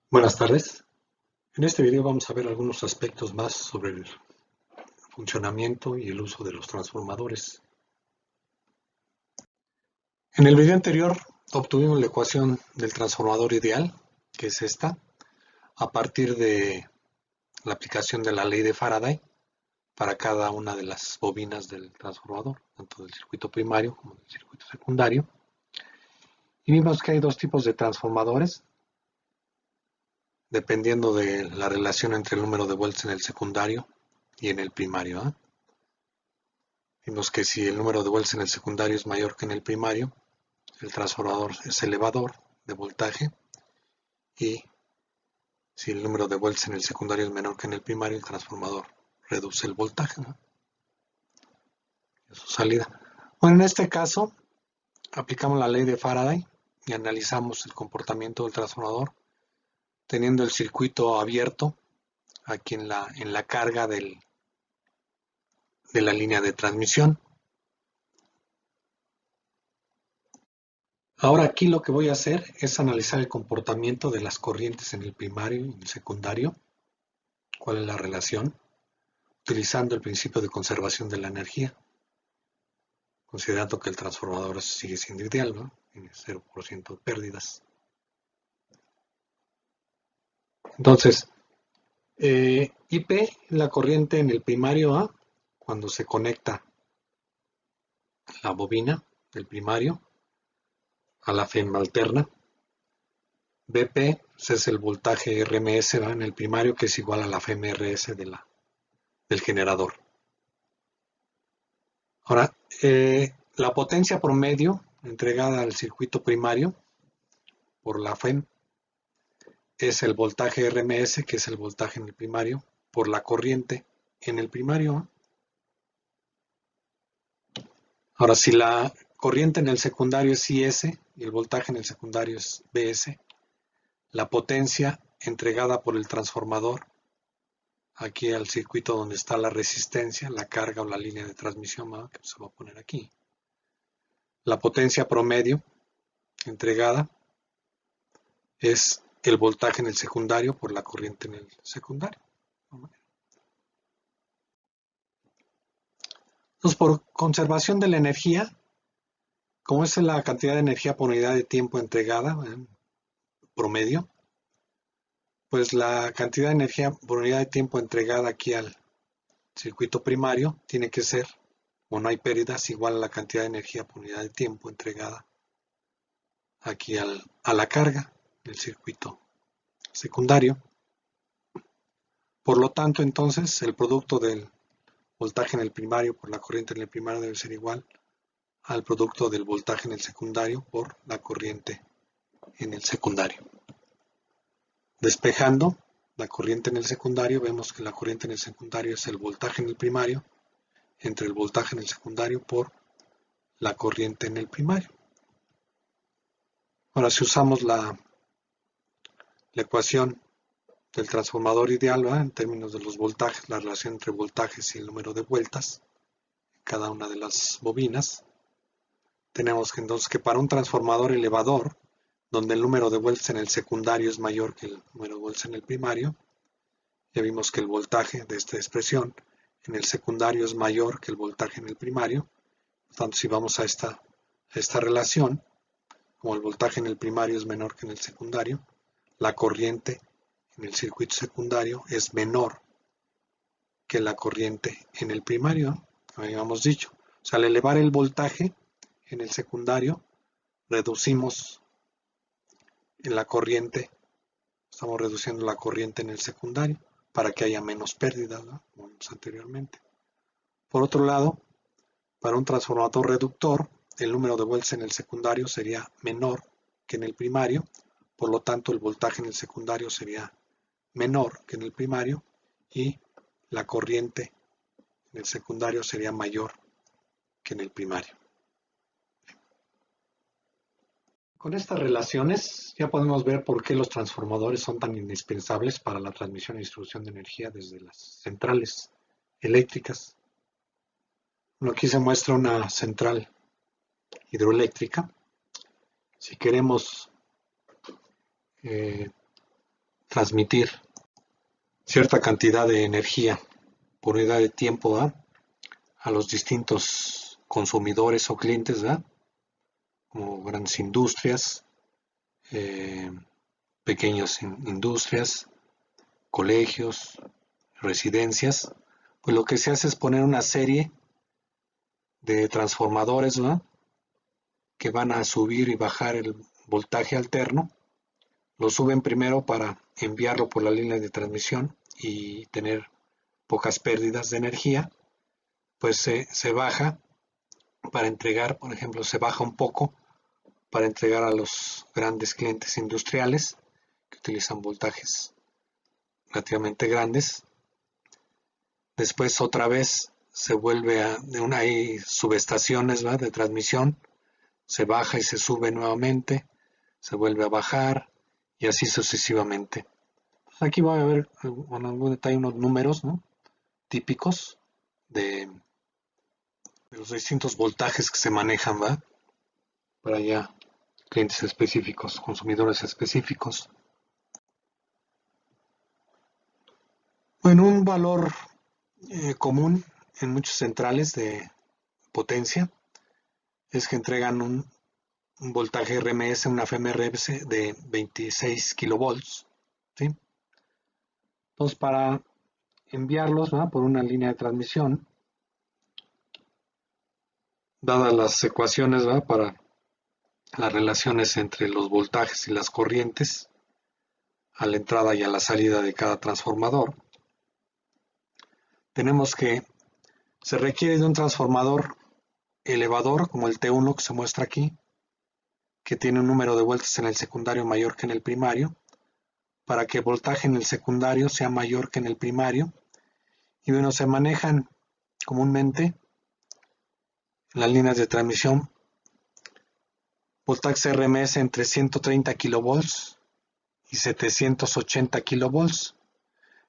Buenas tardes. En este video vamos a ver algunos aspectos más sobre el funcionamiento y el uso de los transformadores. En el video anterior obtuvimos la ecuación del transformador ideal, que es esta, a partir de la aplicación de la ley de Faraday para cada una de las bobinas del transformador, tanto del circuito primario como del circuito secundario. Y vimos que hay dos tipos de transformadores, dependiendo de la relación entre el número de volts en el secundario y en el primario, ¿eh? Vimos que si el número de volts en el secundario es mayor que en el primario, el transformador es elevador de voltaje, y si el número de volts en el secundario es menor que en el primario, el transformador reduce el voltaje, ¿no?, de su salida. Bueno, en este caso aplicamos la ley de Faraday y analizamos el comportamiento del transformador teniendo el circuito abierto aquí en la carga de la línea de transmisión. Ahora aquí lo que voy a hacer es analizar el comportamiento de las corrientes en el primario y en el secundario, cuál es la relación, utilizando el principio de conservación de la energía, considerando que el transformador sigue siendo ideal, ¿no?, tiene 0% de pérdidas. Entonces, IP, la corriente en el primario A, cuando se conecta la bobina del primario a la FEM alterna. BP es el voltaje RMS, ¿va?, en el primario, que es igual a la FEM-RS del generador. Ahora, la potencia promedio entregada al circuito primario por la FEM es el voltaje RMS, que es el voltaje en el primario, por la corriente en el primario. Ahora, si la corriente en el secundario es IS y el voltaje en el secundario es BS, la potencia entregada por el transformador aquí al circuito donde está la resistencia, la carga o la línea de transmisión, ¿no?, que se va a poner aquí, la potencia promedio entregada es el voltaje en el secundario por la corriente en el secundario. Entonces, por conservación de la energía, como es la cantidad de energía por unidad de tiempo entregada, promedio, pues la cantidad de energía por unidad de tiempo entregada aquí al circuito primario tiene que ser, o no hay pérdidas, igual a la cantidad de energía por unidad de tiempo entregada aquí a la carga del circuito secundario. Por lo tanto, entonces, el producto del voltaje en el primario por la corriente en el primario debe ser igual al producto del voltaje en el secundario por la corriente en el secundario. Despejando la corriente en el secundario, vemos que la corriente en el secundario es el voltaje en el primario entre el voltaje en el secundario por la corriente en el primario. Ahora, si usamos la ecuación del transformador ideal, ¿verdad?, en términos de los voltajes, la relación entre voltajes y el número de vueltas en cada una de las bobinas, tenemos que entonces que para un transformador elevador, donde el número de vueltas en el secundario es mayor que el número de vueltas en el primario, ya vimos que el voltaje de esta expresión en el secundario es mayor que el voltaje en el primario. Por tanto, si vamos a esta relación, como el voltaje en el primario es menor que en el secundario, la corriente en el circuito secundario es menor que la corriente en el primario, como habíamos dicho. O sea, al elevar el voltaje en el secundario, reducimos en la corriente, estamos reduciendo la corriente en el secundario para que haya menos pérdidas, ¿no?, como vimos anteriormente. Por otro lado, para un transformador reductor, el número de vueltas en el secundario sería menor que en el primario, por lo tanto el voltaje en el secundario sería menor que en el primario y la corriente en el secundario sería mayor que en el primario. Con estas relaciones ya podemos ver por qué los transformadores son tan indispensables para la transmisión y distribución de energía desde las centrales eléctricas. Bueno, aquí se muestra una central hidroeléctrica. Si queremos transmitir cierta cantidad de energía por unidad de tiempo, ¿verdad?, a los distintos consumidores o clientes, ¿verdad?, como grandes industrias, eh, pequeñas industrias, colegios, residencias. Pues lo que se hace es poner una serie de transformadores, ¿verdad?, que van a subir y bajar el voltaje alterno. Lo suben primero para enviarlo por la línea de transmisión y tener pocas pérdidas de energía. Pues se baja para entregar, por ejemplo, se baja un poco para entregar a los grandes clientes industriales que utilizan voltajes relativamente grandes. Después otra vez se vuelve hay subestaciones, ¿verdad?, de transmisión, se baja y se sube nuevamente, se vuelve a bajar y así sucesivamente. Aquí va a haber en algún detalle unos números, ¿no?, típicos de los distintos voltajes que se manejan, ¿va?, para ya clientes específicos, consumidores específicos. Bueno, un valor común en muchas centrales de potencia es que entregan un voltaje RMS, una FMRS de 26 kilovolts, ¿sí? Entonces, para enviarlos, ¿no?, por una línea de transmisión, dadas las ecuaciones, ¿verdad?, para las relaciones entre los voltajes y las corrientes a la entrada y a la salida de cada transformador, tenemos que se requiere de un transformador elevador como el T1 que se muestra aquí, que tiene un número de vueltas en el secundario mayor que en el primario, para que el voltaje en el secundario sea mayor que en el primario. Y bueno, se manejan comúnmente en las líneas de transmisión voltajes RMS entre 130 kilovolts y 780 kilovolts.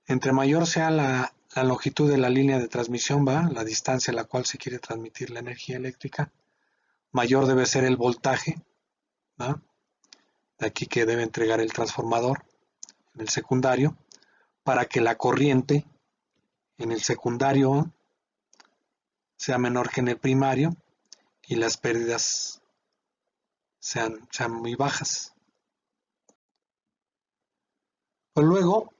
Entre mayor sea la longitud de la línea de transmisión, ¿va?, la distancia a la cual se quiere transmitir la energía eléctrica, mayor debe ser el voltaje, ¿va?, de aquí que debe entregar el transformador en el secundario, para que la corriente en el secundario sea menor que en el primario y las pérdidas sean muy bajas. Pues luego,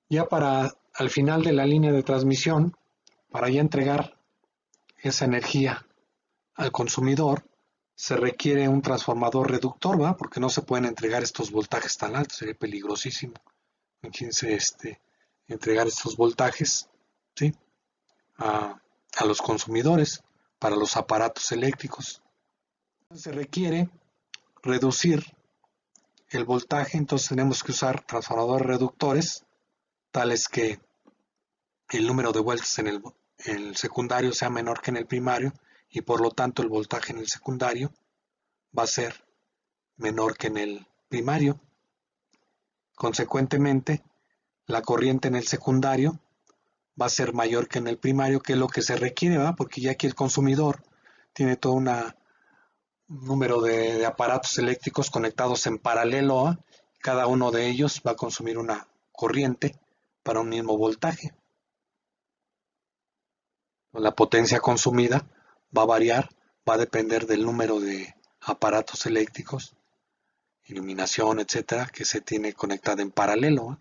ya para al final de la línea de transmisión, para ya entregar esa energía al consumidor, se requiere un transformador reductor, ¿va?, porque no se pueden entregar estos voltajes tan altos, sería peligrosísimo. Imagínense entregar estos voltajes, ¿sí?, a los consumidores para los aparatos eléctricos. Entonces se requiere reducir el voltaje, entonces tenemos que usar transformadores reductores, tales que el número de vueltas en el secundario sea menor que en el primario y por lo tanto el voltaje en el secundario va a ser menor que en el primario. Consecuentemente, la corriente en el secundario va a ser mayor que en el primario, que es lo que se requiere, ¿verdad?, porque ya aquí el consumidor tiene todo un número de aparatos eléctricos conectados en paralelo, ¿eh? Cada uno de ellos va a consumir una corriente para un mismo voltaje. La potencia consumida va a variar, va a depender del número de aparatos eléctricos, iluminación, etcétera, que se tiene conectada en paralelo, ¿eh?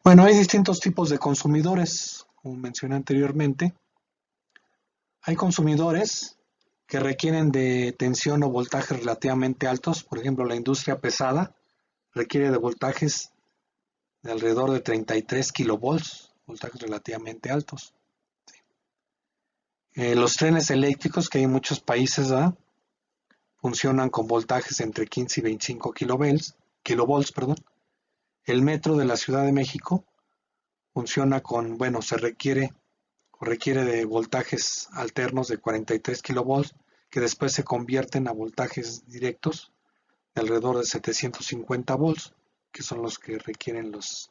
Bueno, hay distintos tipos de consumidores, como mencioné anteriormente. Hay consumidores que requieren de tensión o voltajes relativamente altos. Por ejemplo, la industria pesada requiere de voltajes de alrededor de 33 kilovolts, voltajes relativamente altos. Los trenes eléctricos, que hay en muchos países, ¿verdad?, funcionan con voltajes entre 15 y 25 kilovolts, perdón. El metro de la Ciudad de México funciona con, bueno, requiere de voltajes alternos de 43 kilovolts, que después se convierten a voltajes directos de alrededor de 750 volts, que son los que requieren los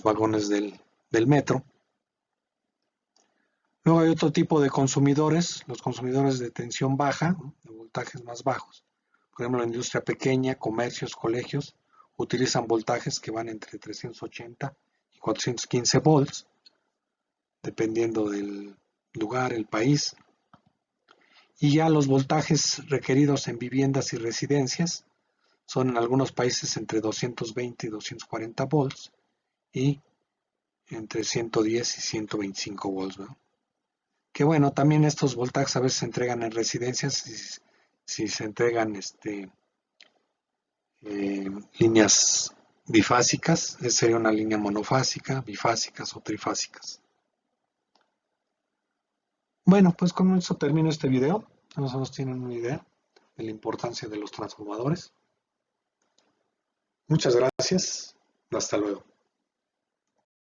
vagones del metro. Luego hay otro tipo de consumidores, los consumidores de tensión baja, de voltajes más bajos. Por ejemplo, la industria pequeña, comercios, colegios, utilizan voltajes que van entre 380 y 415 volts, dependiendo del lugar, el país. Y ya los voltajes requeridos en viviendas y residencias son en algunos países entre 220 y 240 volts y entre 110 y 125 volts, ¿no? Que bueno, también estos voltajes a veces se entregan en residencias si se entregan líneas bifásicas, sería una línea monofásica, bifásicas o trifásicas. Bueno, pues con eso termino este video. Más o menos tienen una idea de la importancia de los transformadores. Muchas gracias. Hasta luego.